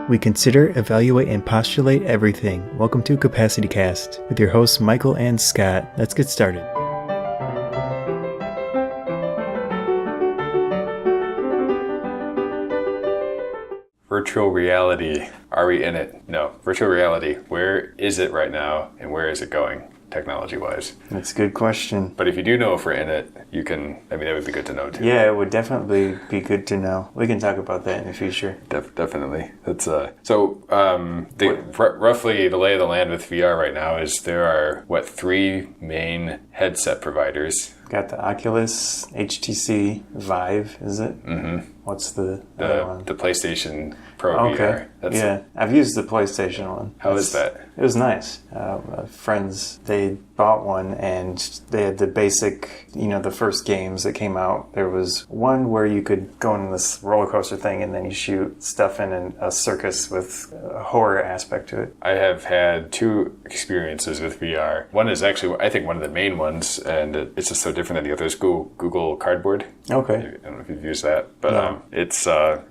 We consider, evaluate, and postulate everything. Welcome to Capacity Cast with your hosts Michael and Scott. Let's get started. Virtual reality. Are we in it? No. Virtual reality. Where is it right now and where is it going, technology-wise? That's a good question. But if you do know if we're in it, that would be good to know too. Yeah, it would definitely be good to know. We can talk about that in the future. Definitely. That's roughly the lay of the land with VR right now is there are, three main headset providers. Got the Oculus, HTC Vive, is it? Mm-hmm. What's the other one? The PlayStation Pro VR. Yeah, I've used the PlayStation one. How is that? It was nice. Friends, they bought one and they had the basic, the first games that came out. There was one where you could go in this roller coaster thing and then you shoot stuff in a circus with a horror aspect to it. I have had two experiences with VR. One is actually, I think, one of the main ones, and it's just so different than the others. Google Cardboard. Okay. I don't know if you've used that, but no. It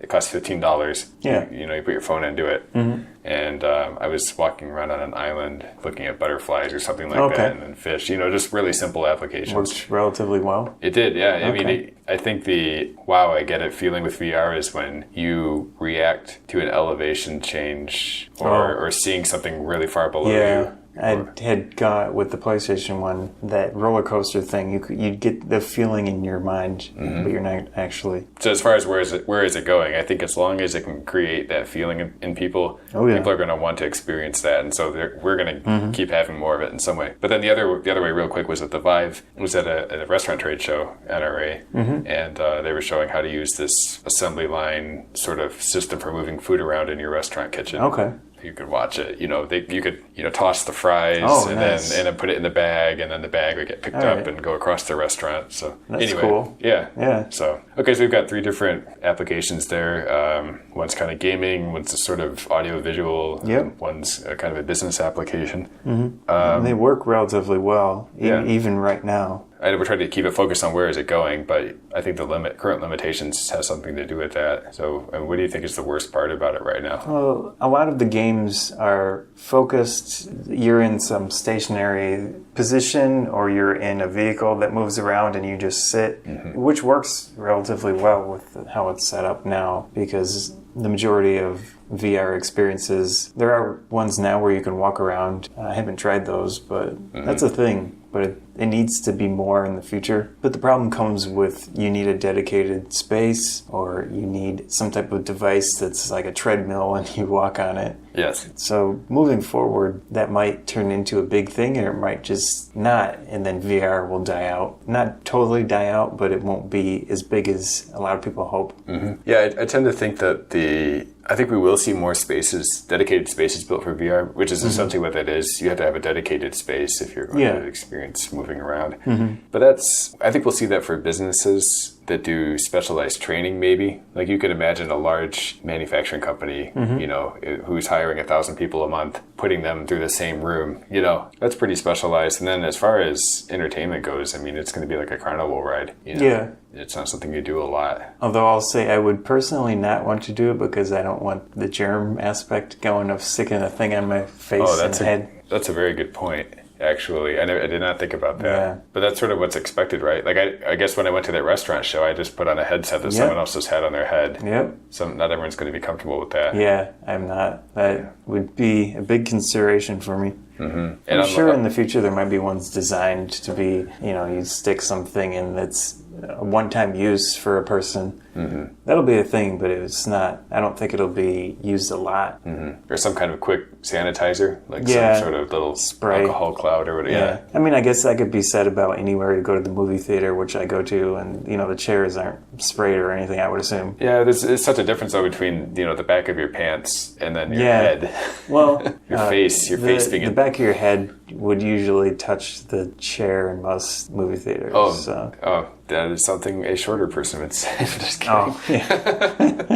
costs $15. Yeah. You put your phone in and do it. Mm-hmm. And I was walking around on an island looking at butterflies or something like that, and then fish. Just really simple applications. Worked relatively well. It did, yeah. Okay. I think the wow, I get it feeling with VR is when you react to an elevation change or seeing something really far below you. I had got with the PlayStation one, that roller coaster thing, you'd get the feeling in your mind, but you're not actually. So as far as where is it going, I think as long as it can create that feeling in people, people are going to want to experience that, and so we're going to keep having more of it in some way. But then the other way real quick was that the Vive was at a restaurant trade show, NRA, and they were showing how to use this assembly line sort of system for moving food around in your restaurant kitchen. Okay. You could watch it. You could toss the fries then put it in the bag, and then the bag would get picked up and go across the restaurant. So that's cool. Yeah. So we've got three different applications there. One's kind of gaming, one's a sort of audio visual, one's kind of a business application. Mm-hmm. They work relatively well, even right now. I know we're trying to keep it focused on where is it going, but I think the current limitations has something to do with that. So what do you think is the worst part about it right now? Well, a lot of the games are focused. You're in some stationary position or you're in a vehicle that moves around and you just sit, which works relatively well with how it's set up now, because the majority of VR experiences, there are ones now where you can walk around. I haven't tried those, but that's a thing. But it needs to be more in the future. But the problem comes with you need a dedicated space, or you need some type of device that's like a treadmill and you walk on it. Yes. So moving forward, that might turn into a big thing, or it might just not, and then VR will die out. Not totally die out, but it won't be as big as a lot of people hope. Mm-hmm. Yeah, I tend to think that I think we will see more dedicated spaces built for VR, which is essentially what that is. You have to have a dedicated space if you're going to experience moving around. Mm-hmm. But I think we'll see that for businesses that do specialized training, maybe. Like you could imagine a large manufacturing company, who's hiring 1,000 people a month, putting them through the same room. That's pretty specialized. And then as far as entertainment goes, it's going to be like a carnival ride. Yeah. It's not something you do a lot. Although I'll say I would personally not want to do it because I don't want the germ aspect going of sticking a thing on my face and head. That's a very good point. Actually, I did not think about that. Yeah. But that's sort of what's expected, right? Like I guess when I went to that restaurant show, I just put on a headset that someone else just had on their head. Yep. So not everyone's going to be comfortable with that. Yeah, I'm not. That would be a big consideration for me. Mm-hmm. And I'm sure in the future there might be ones designed to be, you stick something in that's a one-time use for a person. Mm-hmm. That'll be a thing, but it's not. I don't think it'll be used a lot. Mm-hmm. Or some kind of quick sanitizer, like some sort of little spray alcohol cloud or whatever. Yeah. I guess that could be said about anywhere you go to the movie theater, which I go to, and the chairs aren't sprayed or anything, I would assume. Yeah, there's such a difference though between the back of your pants and then your head. Well, your face being the back of your head would usually touch the chair in most movie theaters. Oh, that is something a shorter person would say. I'm just kidding. Oh, yeah.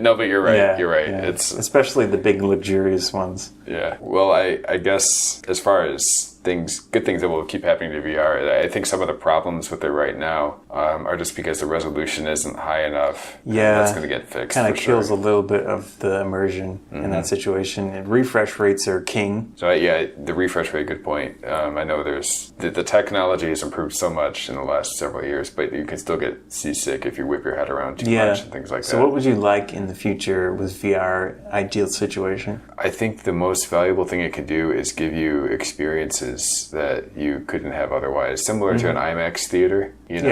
No, but you're right. Yeah, you're right. Yeah. It's especially the big luxurious ones. Yeah. Well, I guess as far as good things that will keep happening to VR. I think some of the problems with it right now are just because the resolution isn't high enough. Yeah, that's going to get fixed. Kind of kills a little bit of the immersion in that situation. And refresh rates are king. So the refresh rate, good point. I know the technology has improved so much in the last several years, but you can still get seasick if you whip your head around too much and things like that. So what would you like in the future with VR, ideal situation? I think the most valuable thing it could do is give you experiences that you couldn't have otherwise, similar to an IMAX theater, and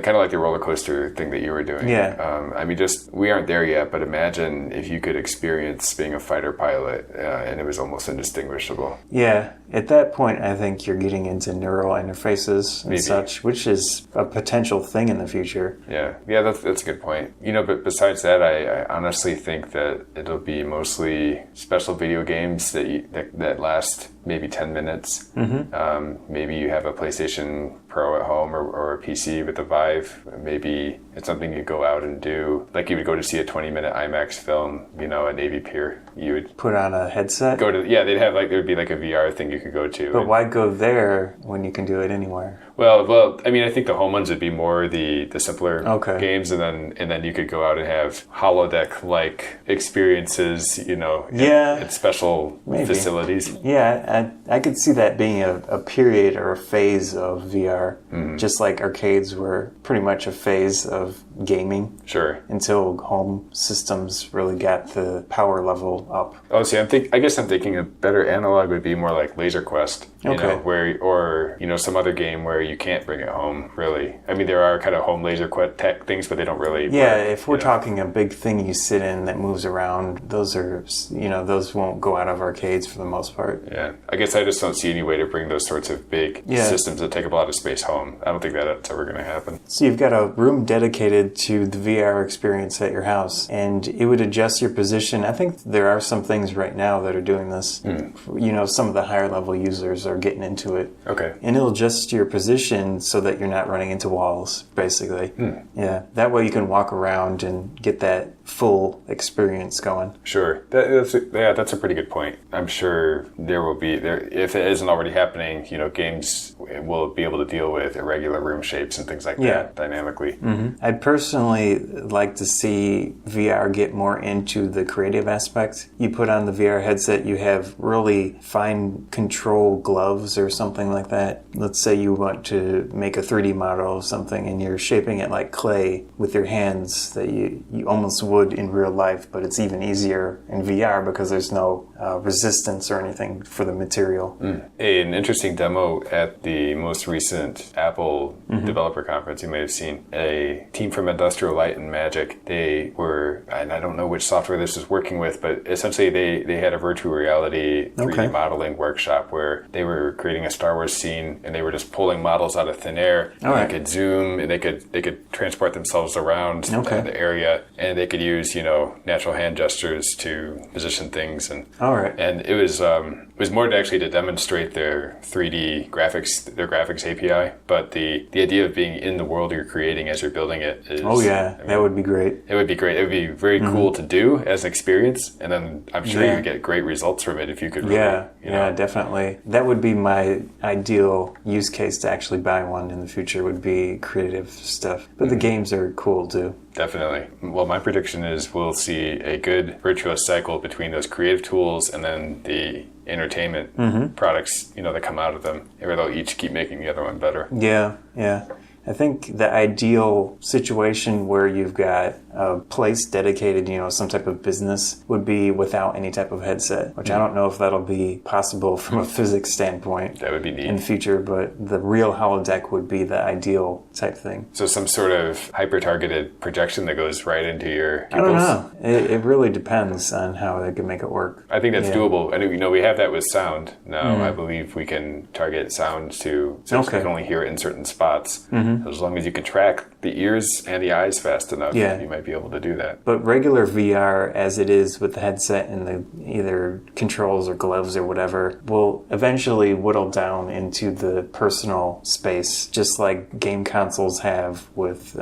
kind of like the roller coaster thing that you were doing. I mean, we aren't there yet, but imagine if you could experience being a fighter pilot and it was almost indistinguishable. Yeah, at that point, I think you're getting into neural interfaces and such, which is a potential thing in the future. Yeah, that's a good point. But besides that, I honestly think that it'll be mostly special video games that last maybe 10 minutes. Maybe you have a PlayStation Pro at home or a PC with the Vive. Maybe it's something you go out and do. Like you would go to see a 20-minute IMAX film, a Navy pier. You would put on a headset? There'd be like a VR thing you could go to. But why go there when you can do it anywhere? Well, I mean, I think the home ones would be more the simpler games, and then you could go out and have holodeck-like experiences, at special facilities. Yeah, I could see that being a period or a phase of VR, just like arcades were pretty much a phase of gaming. Sure. Until home systems really got the power level up. Oh, see, I guess I'm thinking a better analog would be more like Laser Quest, or some other game where you can't bring it home, really. I mean, there are kind of home Laser Quest tech things, but they don't really work, if we're talking a big thing you sit in that moves around, those are, those won't go out of arcades for the most part. Yeah, I guess I just don't see any way to bring those sorts of big systems that take up a lot of space home. I don't think that's ever going to happen. So you've got a room dedicated to the VR experience at your house, and it would adjust your position. I think there are some things right now that are doing this. Some of the higher level users are getting into it. Okay. And it'll adjust your position so that you're not running into walls, basically. Yeah. That way you can walk around and get that full experience going. Sure. That's a pretty good point. I'm sure there will be, if it isn't already happening, games will be able to deal with irregular room shapes and things like that dynamically. I'd personally like to see VR get more into the creative aspect. You put on the VR headset, you have really fine control gloves or something like that. Let's say you want to make a 3D model of something and you're shaping it like clay with your hands that you almost would in real life, but it's even easier in VR because there's no resistance or anything for the material. An interesting demo at the most recent Apple developer conference you may have seen. A team from Industrial Light and Magic, they were, and I don't know which software this is working with, but essentially they had a virtual reality 3D modeling workshop where they were creating a Star Wars scene and they were just pulling models out of thin air. They could zoom and they could transport themselves around the area, and they could use natural hand gestures to position things, and it was more to demonstrate their 3D graphics, their graphics API, but the idea of being in the world you're creating as you're building it is... that would be great. It would be great. It would be very cool to do as an experience, and then I'm sure you would get great results from it if you could really... Definitely. That would be my ideal use case to actually buy one in the future, would be creative stuff. But the games are cool too. Definitely. Well, my prediction is we'll see a good virtuous cycle between those creative tools and then the entertainment products, that come out of them, where they'll each keep making the other one better. Yeah. I think the ideal situation where you've got a place dedicated, some type of business, would be without any type of headset, which I don't know if that'll be possible from a physics standpoint. That would be neat. In the future, but the real holodeck would be the ideal type thing. So some sort of hyper-targeted projection that goes right into your pupils? I don't know. It really depends on how they can make it work. I think that's doable. And we have that with sound now. I believe we can target sound so you can only hear it in certain spots. As long as you can track the ears and the eyes fast enough, you might be able to do that. But regular VR, as it is with the headset and the either controls or gloves or whatever, will eventually whittle down into the personal space, just like game consoles have with,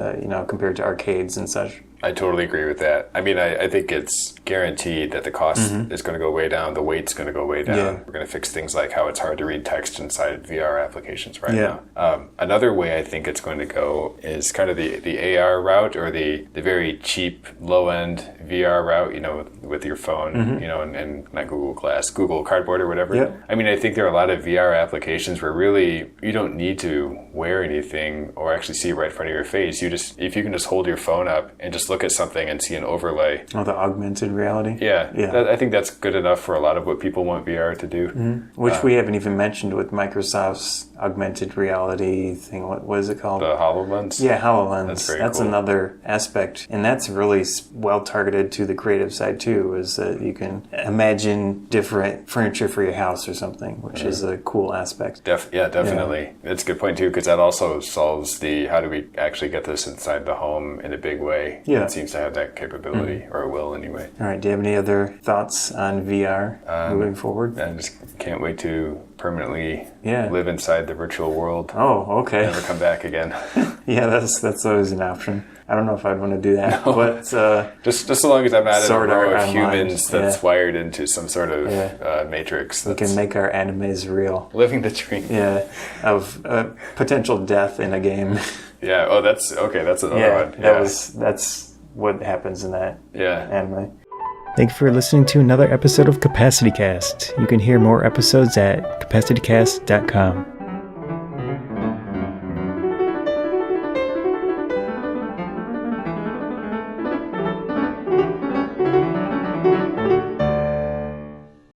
compared to arcades and such. I totally agree with that. I mean, I think it's guaranteed that the cost is going to go way down. The weight's going to go way down. Yeah. We're going to fix things like how it's hard to read text inside VR applications right now. Another way I think it's going to go is kind of the AR route, or the very cheap, low-end VR route, you know, with your phone, you know, and not Google Glass, Google Cardboard or whatever. Yep. I mean, I think there are a lot of VR applications where really you don't need to wear anything or actually see it right in front of your face. If you can just hold your phone up and just look at something and see an overlay. Oh, the augmented reality? Yeah. I think that's good enough for a lot of what people want VR to do. Which we haven't even mentioned with Microsoft's augmented reality thing. What is it called? The HoloLens? Yeah, HoloLens. That's cool. Another aspect. And that's really well targeted to the creative side too, is that you can imagine different furniture for your house or something, which is a cool aspect. Definitely. That's a good point too, because that also solves the how do we actually get this inside the home in a big way. Yeah. It seems to have that capability, or it will anyway. All right, do you have any other thoughts on VR moving forward? I just can't wait to permanently Yeah. live inside the virtual world. Oh, okay. Never come back again. Yeah, that's always an option. I don't know if I'd want to do that, but just as long as I'm not in a Sword row Art of Online, humans that's wired into some sort of matrix. we can make our animes real. Living the dream. Yeah, of potential death in a game. Yeah. Oh, that's okay. That's another one. Yeah. That's what happens in that anime. Thank you for listening to another episode of Capacity Cast. You can hear more episodes at capacitycast.com.